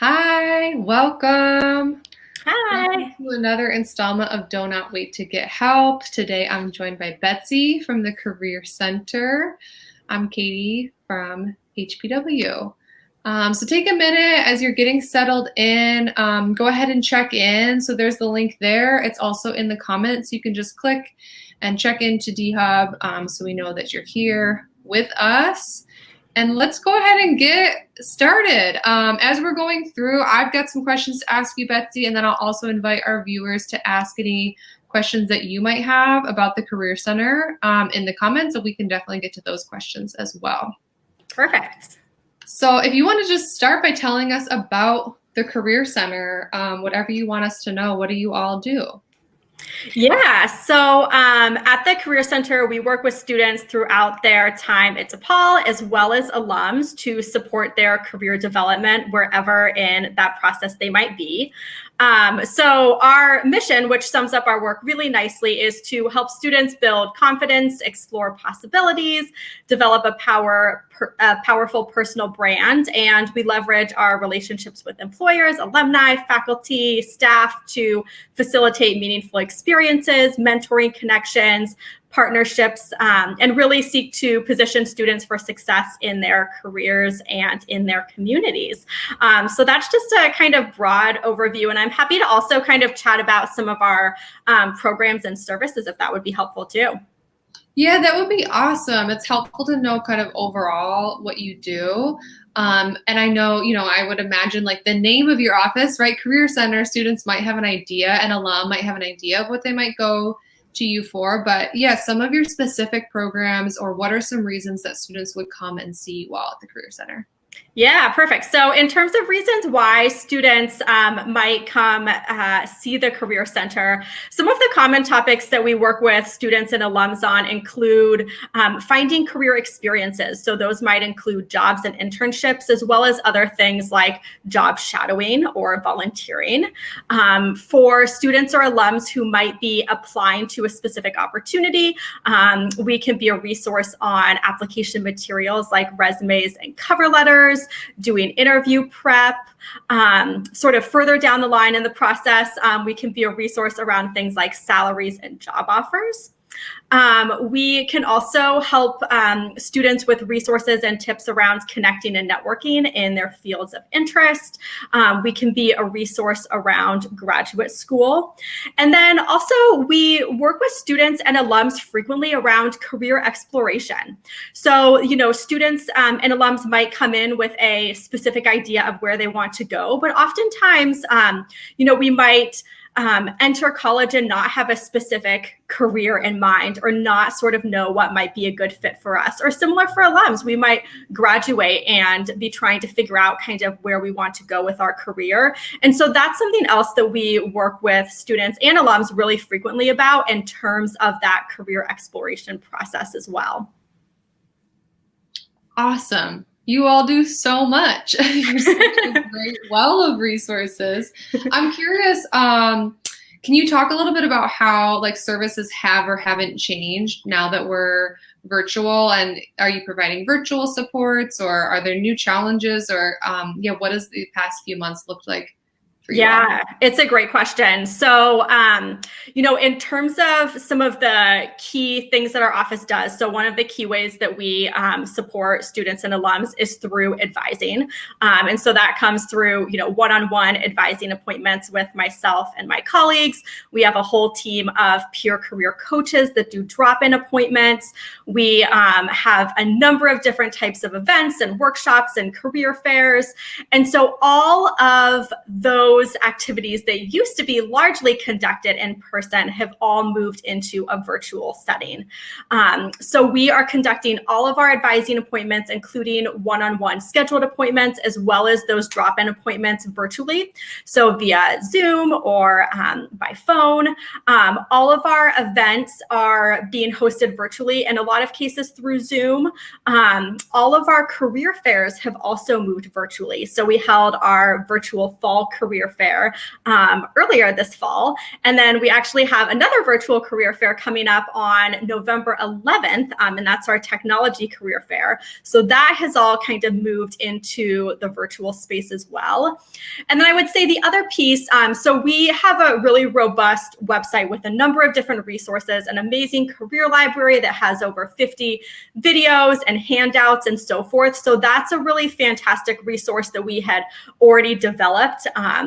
Hi, welcome. Welcome Hi. to another installment of Do Not Wait to Get Help. Today I'm joined by Betsy from the Career Center. I'm Katie from HPW. So take a minute as you're getting settled in. Go ahead and check in. So there's the link there. It's also in the comments. You can just click and check into D-Hub so we know that you're here with us. And let's go ahead and get started. As we're going through, I've got some questions to ask you, Betsy, and then I'll also invite our viewers to ask any questions that you might have about the Career Center in the comments, so we can definitely get to those questions as well. Perfect. So if you want to just start by telling us about the Career Center, whatever you want us to know, what do you all do? Yeah, so at the Career Center, we work with students throughout their time at DePaul as well as alums to support their career development wherever in that process they might be. So our mission, which sums up our work really nicely, is to help students build confidence, explore possibilities, develop a powerful personal brand, and we leverage our relationships with employers, alumni, faculty, staff to facilitate meaningful experiences, mentoring connections, partnerships, and really seek to position students for success in their careers and in their communities. So that's just a kind of broad overview, and I'm happy to also kind of chat about some of our programs and services if that would be helpful too. Yeah, that would be awesome. It's helpful to know kind of overall what you do. And I know, I would imagine like the name of your office, right? Career Center, students might have an idea, and alum might have an idea of what they might go to you for. But yeah, some of your specific programs, or what are some reasons that students would come and see you all at the Career Center? Yeah, perfect. So in terms of reasons why students might come see the Career Center, some of the common topics that we work with students and alums on include finding career experiences. So those might include jobs and internships, as well as other things like job shadowing or volunteering. For students or alums who might be applying to a specific opportunity, we can be a resource on application materials like resumes and cover letters, doing interview prep. Sort of further down the line in the process, we can be a resource around things like salaries and job offers. We can also help students with resources and tips around connecting and networking in their fields of interest. We can be a resource around graduate school. And then also we work with students and alums frequently around career exploration. So, students and alums might come in with a specific idea of where they want to go, but oftentimes, we might enter college and not have a specific career in mind, or not sort of know what might be a good fit for us. Or similar for alums, we might graduate and be trying to figure out kind of where we want to go with our career. And so that's something else that we work with students and alums really frequently about in terms of that career exploration process as well. Awesome. You all do so much. You're such a great well of resources. I'm curious, can you talk a little bit about how like services have or haven't changed now that we're virtual? And are you providing virtual supports, or are there new challenges, or what does the past few months look like for you all? Yeah, it's a great question. So, in terms of some of the key things that our office does, so one of the key ways that we support students and alums is through advising. And so that comes through, one-on-one advising appointments with myself and my colleagues. We have a whole team of peer career coaches that do drop-in appointments. We have a number of different types of events and workshops and career fairs. And so all of those activities that used to be largely conducted in person have all moved into a virtual setting. So we are conducting all of our advising appointments, including one-on-one scheduled appointments, as well as those drop-in appointments virtually. So via Zoom or by phone. All of our events are being hosted virtually, in a lot of cases through Zoom. All of our career fairs have also moved virtually. So we held our virtual fall career career fair earlier this fall. And then we actually have another virtual career fair coming up on November 11th, and that's our technology career fair. So that has all kind of moved into the virtual space as well. And then I would say the other piece, so we have a really robust website with a number of different resources, an amazing career library that has over 50 videos and handouts and so forth. So that's a really fantastic resource that we had already developed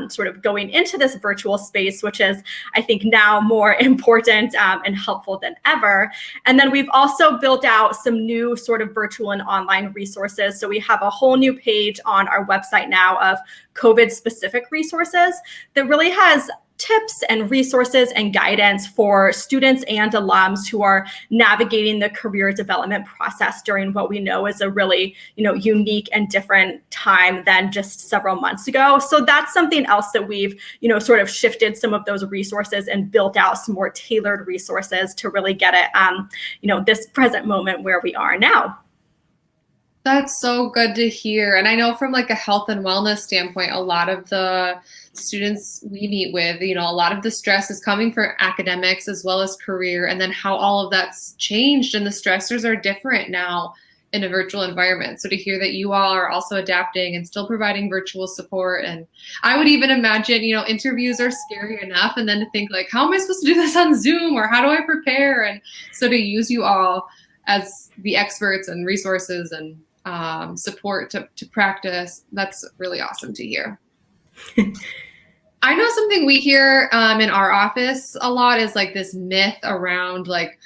sort of going into this virtual space, which is, I think, now more important and helpful than ever. And then we've also built out some new sort of virtual and online resources. So we have a whole new page on our website now of COVID-specific resources that really has tips and resources and guidance for students and alums who are navigating the career development process during what we know is a really, unique and different time than just several months ago. So that's something else that we've, sort of shifted some of those resources and built out some more tailored resources to really get it, this present moment where we are now. That's so good to hear. And I know from like a health and wellness standpoint, a lot of the students we meet with, a lot of the stress is coming from academics as well as career, and then how all of that's changed and the stressors are different now in a virtual environment. So to hear that you all are also adapting and still providing virtual support. And I would even imagine, interviews are scary enough. And then to think like, how am I supposed to do this on Zoom, or how do I prepare? And so to use you all as the experts and resources and support to practice, that's really awesome to hear. I know something we hear in our office a lot is like this myth around like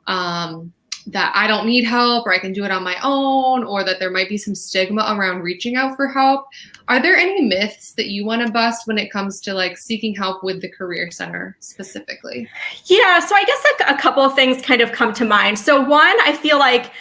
that I don't need help, or I can do it on my own, or that there might be some stigma around reaching out for help. Are there any myths that you want to bust when it comes to like seeking help with the Career Center specifically? Yeah, so I guess like a couple of things kind of come to mind. So one, I feel like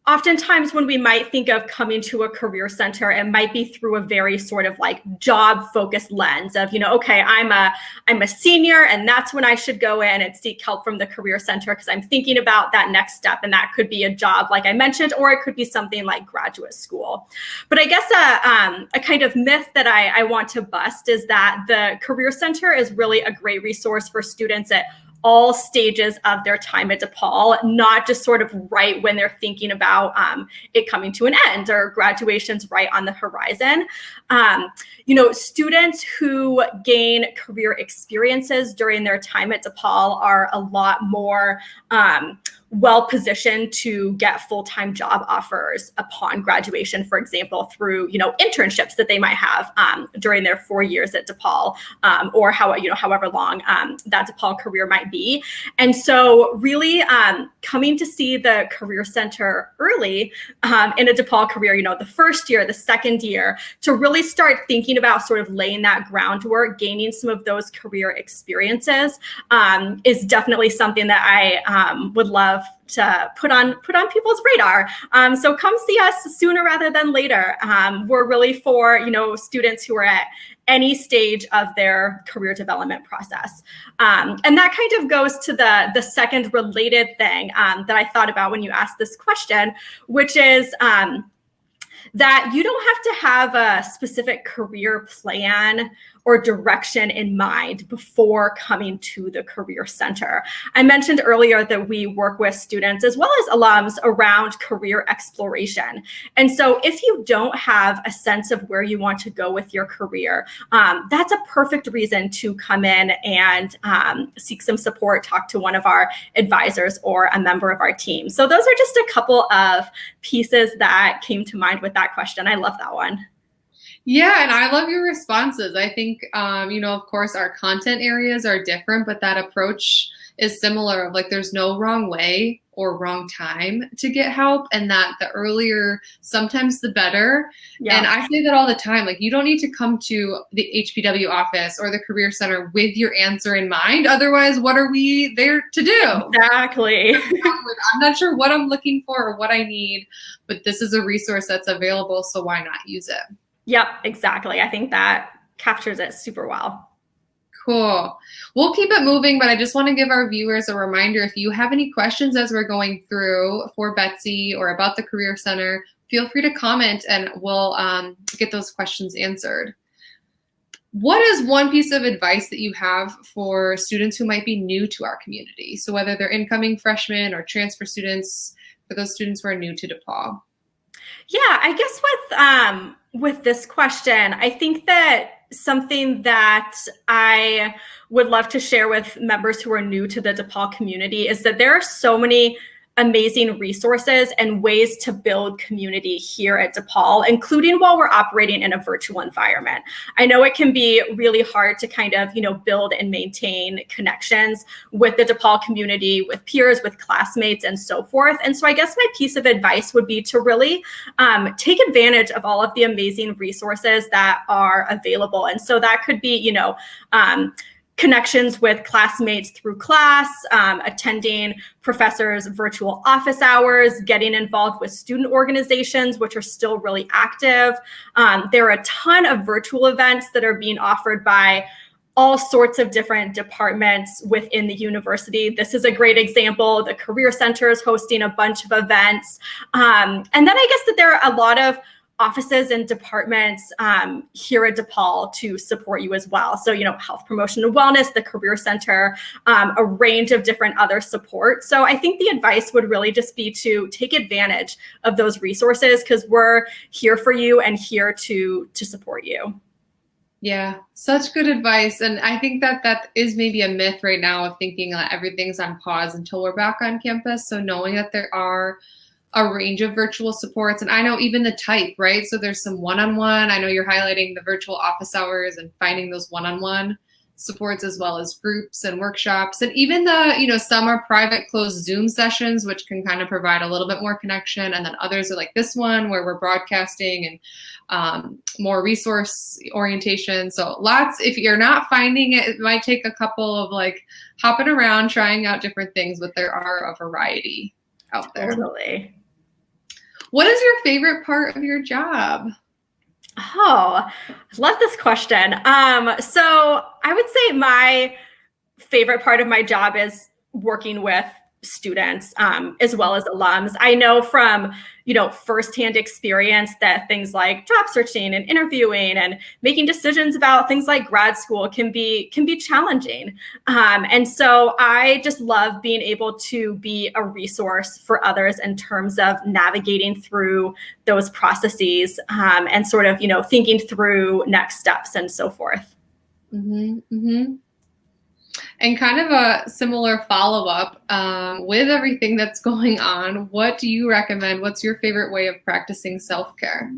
oftentimes when we might think of coming to a career center, it might be through a very sort of like job focused lens of, okay, I'm a senior and that's when I should go in and seek help from the career center because I'm thinking about that next step. And that could be a job, like I mentioned, or it could be something like graduate school. But I guess a kind of myth that I want to bust is that the career center is really a great resource for students at all stages of their time at DePaul, not just sort of right when they're thinking about it coming to an end or graduation's right on the horizon. Students who gain career experiences during their time at DePaul are a lot more well-positioned to get full-time job offers upon graduation, for example, through, internships that they might have during their 4 years at DePaul, or however long that DePaul career might be. And so really coming to see the Career Center early in a DePaul career, the first year, the second year, to really start thinking about sort of laying that groundwork, gaining some of those career experiences is definitely something that I would love to put on people's radar. So come see us sooner rather than later. We're really for, students who are at any stage of their career development process. And that kind of goes to the second related thing that I thought about when you asked this question, which is that you don't have to have a specific career plan or direction in mind before coming to the Career Center. I mentioned earlier that we work with students as well as alums around career exploration. And so if you don't have a sense of where you want to go with your career, that's a perfect reason to come in and seek some support, talk to one of our advisors or a member of our team. So those are just a couple of pieces that came to mind with that question. I love that one. Yeah, and I love your responses. I think, of course, our content areas are different, but that approach is similar of like there's no wrong way or wrong time to get help, and that the earlier, sometimes the better. Yeah. And I say that all the time, like you don't need to come to the HPW office or the Career Center with your answer in mind. Otherwise, what are we there to do? Exactly. I'm not sure what I'm looking for or what I need, but this is a resource that's available, so why not use it? Yep, exactly. I think that captures it super well. Cool. We'll keep it moving, but I just want to give our viewers a reminder, if you have any questions as we're going through for Betsy or about the Career Center, feel free to comment and we'll get those questions answered. What is one piece of advice that you have for students who might be new to our community? So whether they're incoming freshmen or transfer students, for those students who are new to DePaul. Yeah, I guess with this question, I think that something that I would love to share with members who are new to the DePaul community is that there are so many amazing resources and ways to build community here at DePaul, including while we're operating in a virtual environment. I know it can be really hard to kind of, build and maintain connections with the DePaul community, with peers, with classmates, and so forth. And so I guess my piece of advice would be to really take advantage of all of the amazing resources that are available. And so that could be, connections with classmates through class, attending professors' virtual office hours, getting involved with student organizations, which are still really active. There are a ton of virtual events that are being offered by all sorts of different departments within the university. This is a great example. The Career Center is hosting a bunch of events. And then I guess that there are a lot of offices and departments here at DePaul to support you as well. So, health promotion and wellness, the Career Center, a range of different other support. So I think the advice would really just be to take advantage of those resources because we're here for you and here to support you. Yeah, such good advice. And I think that is maybe a myth right now of thinking that everything's on pause until we're back on campus. So knowing that there are a range of virtual supports, and I know even the type, right? So there's some one-on-one. I know you're highlighting the virtual office hours and finding those one-on-one supports as well as groups and workshops. And even the, some are private closed Zoom sessions, which can kind of provide a little bit more connection. And then others are like this one where we're broadcasting and more resource orientation. So lots, if you're not finding it, it might take a couple of like hopping around, trying out different things, but there are a variety out there. Totally. What is your favorite part of your job? Oh, I love this question. So I would say my favorite part of my job is working with students as well as alums. I know from, firsthand experience that things like job searching and interviewing and making decisions about things like grad school can be challenging. And so I just love being able to be a resource for others in terms of navigating through those processes and sort of, thinking through next steps and so forth. Mm-hmm, mm-hmm. And kind of a similar follow-up with everything that's going on, what do you recommend? What's your favorite way of practicing self-care?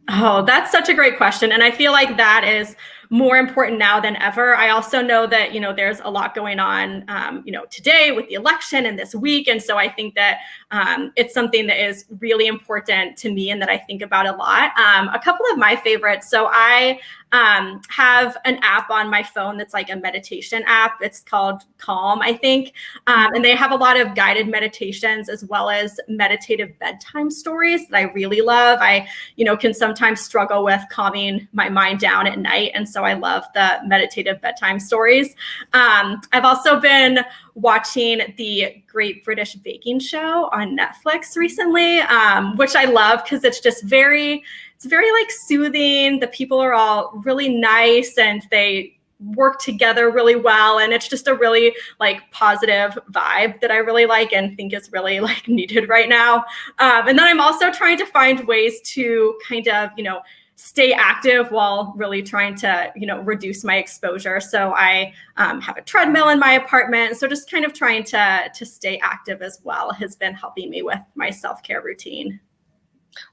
Oh, that's such a great question. And I feel like that is more important now than ever. I also know that, there's a lot going on, today with the election and this week. And so I think that it's something that is really important to me and that I think about a lot. A couple of my favorites. So I have an app on my phone that's like a meditation app. It's called Calm, I think. And they have a lot of guided meditations as well as meditative bedtime stories that I really love. I, can sometimes struggle with calming my mind down at night. And so I love the meditative bedtime stories. I've also been watching the Great British Baking Show on Netflix recently, which I love because it's very like soothing. The people are all really nice and they work together really well. And it's just a really like positive vibe that I really like and think is really like needed right now. And then I'm also trying to find ways to kind of, stay active while really trying to, reduce my exposure. So I have a treadmill in my apartment. So just kind of trying to stay active as well has been helping me with my self-care routine.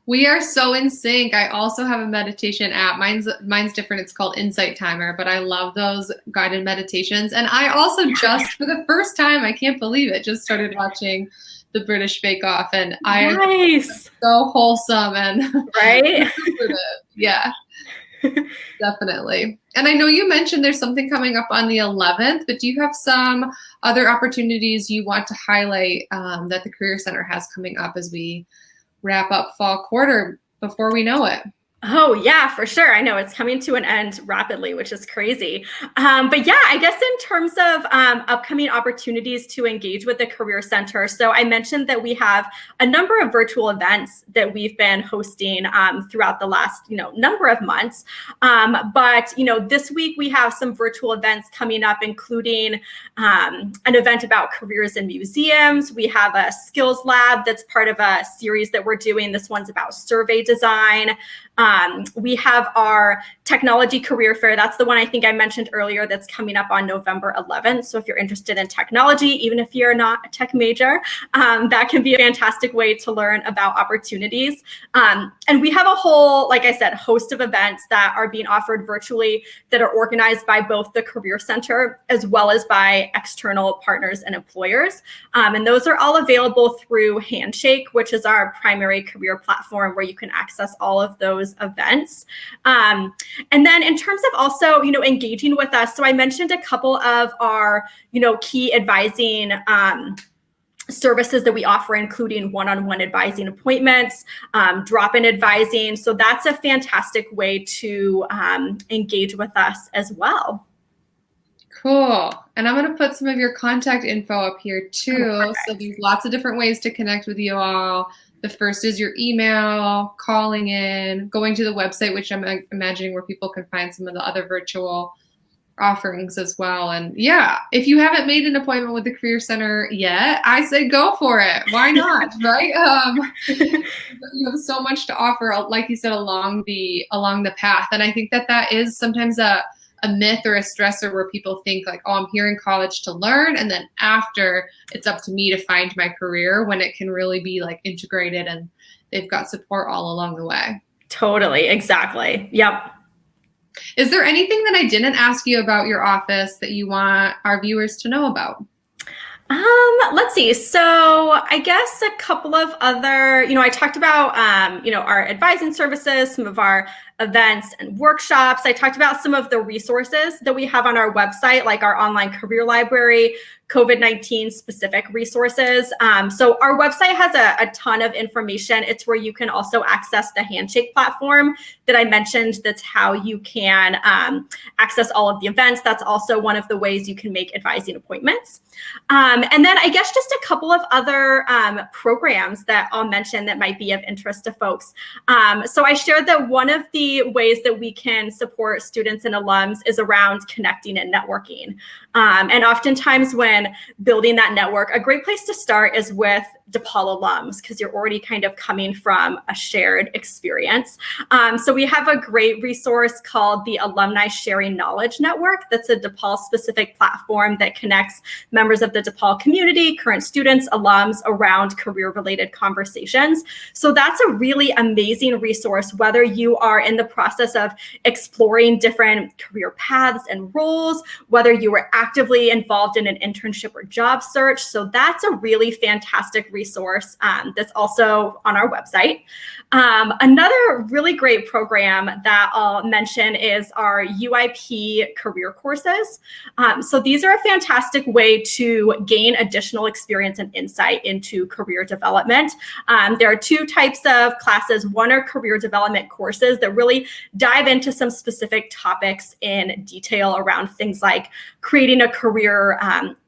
We are so in sync. I also have a meditation app. Mine's different. It's called Insight Timer, but I love those guided meditations. And I also just, for the first time, I can't believe it, just started watching the British Bake Off, and nice. So wholesome and right. Yeah, definitely. And I know you mentioned there's something coming up on the 11th, but do you have some other opportunities you want to highlight that the Career Center has coming up as we wrap up fall quarter before we know it? Oh, yeah, for sure. I know it's coming to an end rapidly, which is crazy. But yeah, I guess in terms of upcoming opportunities to engage with the Career Center, so I mentioned that we have a number of virtual events that we've been hosting throughout the last, number of months. But, this week we have some virtual events coming up, including an event about careers in museums. We have a skills lab that's part of a series that we're doing. This one's about survey design. We have our technology career fair. That's the one I think I mentioned earlier that's coming up on November 11th. So if you're interested in technology, even if you're not a tech major, that can be a fantastic way to learn about opportunities. And we have a whole, like I said, host of events that are being offered virtually that are organized by both the Career Center as well as by external partners and employers. And those are all available through Handshake, which is our primary career platform where you can access all of those events. And then in terms of also, engaging with us, so I mentioned a couple of our, key advising services that we offer, including one-on-one advising appointments, drop-in advising. So that's a fantastic way to engage with us as well. Cool. And I'm going to put some of your contact info up here too. Oh, so there's lots of different ways to connect with you all. The first is your email, calling in, going to the website, which I'm imagining where people can find some of the other virtual offerings as well. And yeah, if you haven't made an appointment with the Career Center yet, I say go for it. Why not, right? You have so much to offer, like you said, along the path. And I think that is sometimes a myth or a stressor where people think like, oh, I'm here in college to learn, and then after it's up to me to find my career, when it can really be like integrated and they've got support all along the way. Totally. Exactly. Yep. Is there anything that I didn't ask you about your office that you want our viewers to know about? Let's see. So I guess a couple of other, I talked about, our advising services, some of our events and workshops. I talked about some of the resources that we have on our website, like our online career library, COVID-19 specific resources. So our website has a ton of information. It's where you can also access the Handshake platform that I mentioned. That's how you can access all of the events. That's also one of the ways you can make advising appointments. And then I guess just a couple of other programs that I'll mention that might be of interest to folks. So I shared that one of the ways that we can support students and alums is around connecting and networking. And oftentimes when building that network, a great place to start is with DePaul alums, because you're already kind of coming from a shared experience. So we have a great resource called the Alumni Sharing Knowledge Network. That's a DePaul specific platform that connects members of the DePaul community, current students, alums around career related conversations. So that's a really amazing resource, whether you are in the process of exploring different career paths and roles, whether you were actively involved in an internship or job search. So that's a really fantastic resource that's also on our website. Another really great program that I'll mention is our UIP career courses. So these are a fantastic way to gain additional experience and insight into career development. There are two types of classes. One are career development courses that really dive into some specific topics in detail around things like creating a career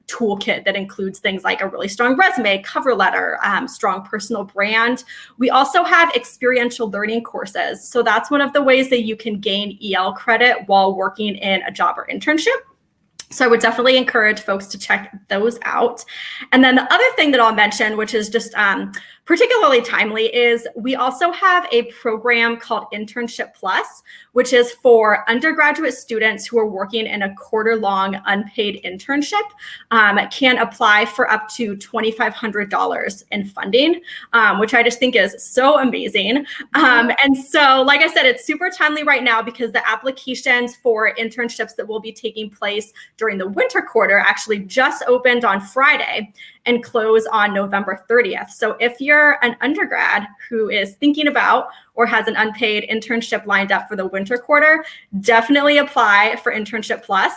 toolkit that includes things like a really strong resume, cover letter, strong personal brand. We also have experiential learning courses. So that's one of the ways that you can gain EL credit while working in a job or internship. So I would definitely encourage folks to check those out. And then the other thing that I'll mention, which is just particularly timely, is we also have a program called Internship Plus, which is for undergraduate students who are working in a quarter-long unpaid internship, can apply for up to $2,500 in funding, which I just think is so amazing. And so, like I said, it's super timely right now because the applications for internships that will be taking place during the winter quarter actually just opened on Friday. and close on November 30th. So if you're an undergrad who is thinking about or has an unpaid internship lined up for the winter quarter, definitely apply for Internship Plus.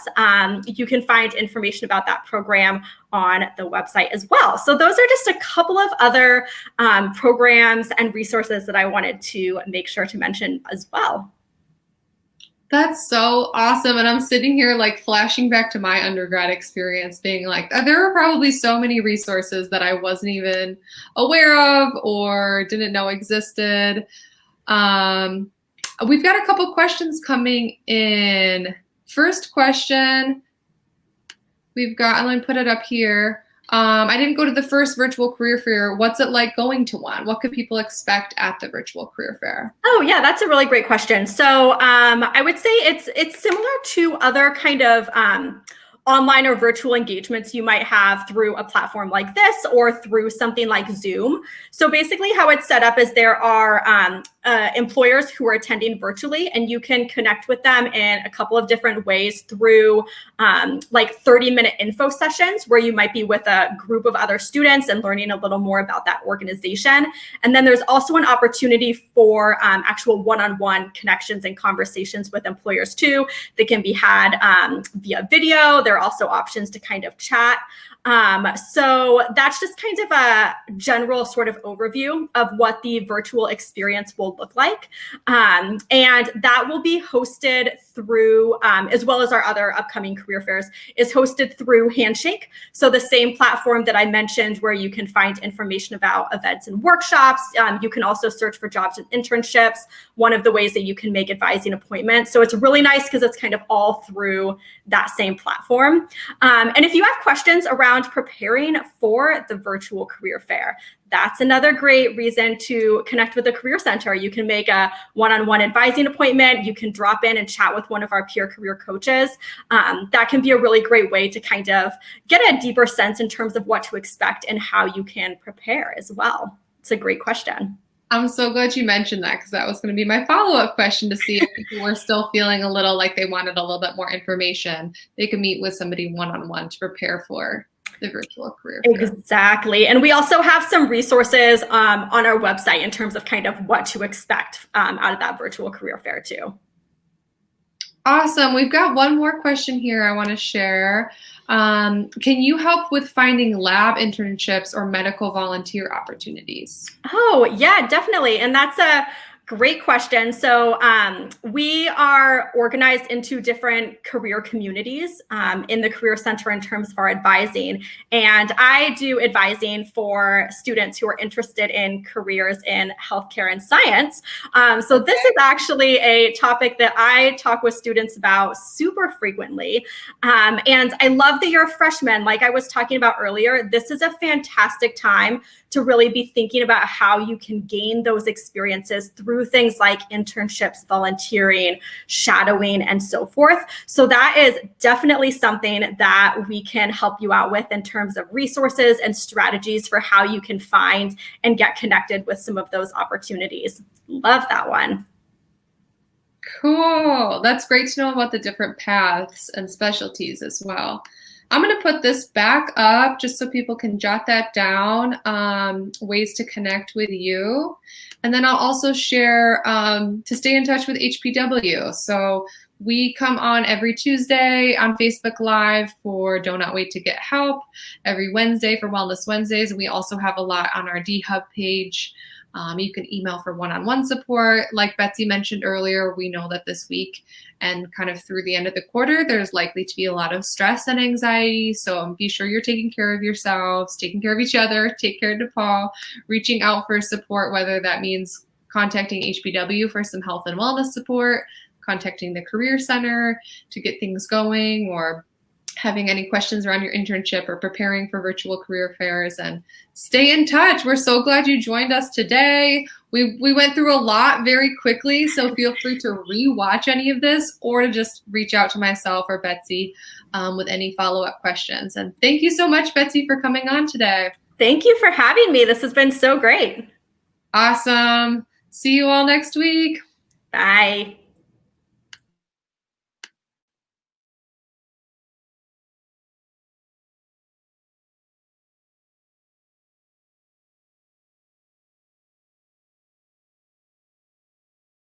You can find information about that program on the website as well. So those are just a couple of other programs and resources that I wanted to make sure to mention as well. That's so awesome. And I'm sitting here like flashing back to my undergrad experience, being like, there were probably so many resources that I wasn't even aware of or didn't know existed. We've got a couple questions coming in. First question, we've got, I'm going to put it up here. I didn't go to the first virtual career fair. What's it like going to one? What could people expect at the virtual career fair? Oh yeah, that's a really great question. So I would say it's similar to other kind of online or virtual engagements you might have through a platform like this or through something like Zoom. So basically how it's set up is there are employers who are attending virtually, and you can connect with them in a couple of different ways through like 30-minute info sessions where you might be with a group of other students and learning a little more about that organization. And then there's also an opportunity for actual one-on-one connections and conversations with employers too. They can be had via video. There are also options to kind of chat. So that's just kind of a general sort of overview of what the virtual experience will look like. And that will be hosted through, as well as our other upcoming career fairs, is hosted through Handshake. So the same platform that I mentioned where you can find information about events and workshops. You can also search for jobs and internships, one of the ways that you can make advising appointments. So it's really nice because it's kind of all through that same platform. And if you have questions around preparing for the virtual career fair, that's another great reason to connect with the Career Center. You can make a one-on-one advising appointment. You can drop in and chat with one of our peer career coaches. That can be a really great way to kind of get a deeper sense in terms of what to expect and how you can prepare as well. It's a great question. I'm so glad you mentioned that, because that was going to be my follow-up question to see if people were still feeling a little like they wanted a little bit more information. They could meet with somebody one-on-one to prepare for the virtual career fair. Exactly. And we also have some resources on our website in terms of kind of what to expect out of that virtual career fair too. Awesome. We've got one more question here I want to share. Can you help with finding lab internships or medical volunteer opportunities? Oh, yeah, definitely. And that's a great question. So we are organized into different career communities in the Career Center in terms of our advising. And I do advising for students who are interested in careers in healthcare and science. So this is actually a topic that I talk with students about super frequently. And I love that you're a freshman. Like I was talking about earlier, this is a fantastic time to really be thinking about how you can gain those experiences through things like internships, volunteering, shadowing, and so forth. So that is definitely something that we can help you out with in terms of resources and strategies for how you can find and get connected with some of those opportunities. Love that one. Cool. That's great to know about the different paths and specialties as well. I'm going to put this back up just so people can jot that down, ways to connect with you. And then I'll also share to stay in touch with HPW. So we come on every Tuesday on Facebook Live for Do Not Wait to Get Help, every Wednesday for Wellness Wednesdays. And we also have a lot on our D-Hub page. You can email for one-on-one support. Like Betsy mentioned earlier, we know that this week and kind of through the end of the quarter, there's likely to be a lot of stress and anxiety. So be sure you're taking care of yourselves, taking care of each other, take care of DePaul, reaching out for support, whether that means contacting HBW for some health and wellness support, contacting the Career Center to get things going, or having any questions around your internship or preparing for virtual career fairs, and stay in touch. We're so glad you joined us today. We went through a lot very quickly, so feel free to re-watch any of this or to just reach out to myself or Betsy with any follow-up questions. And thank you so much, Betsy, for coming on today. Thank you for having me. This has been so great. Awesome. See you all next week. Bye.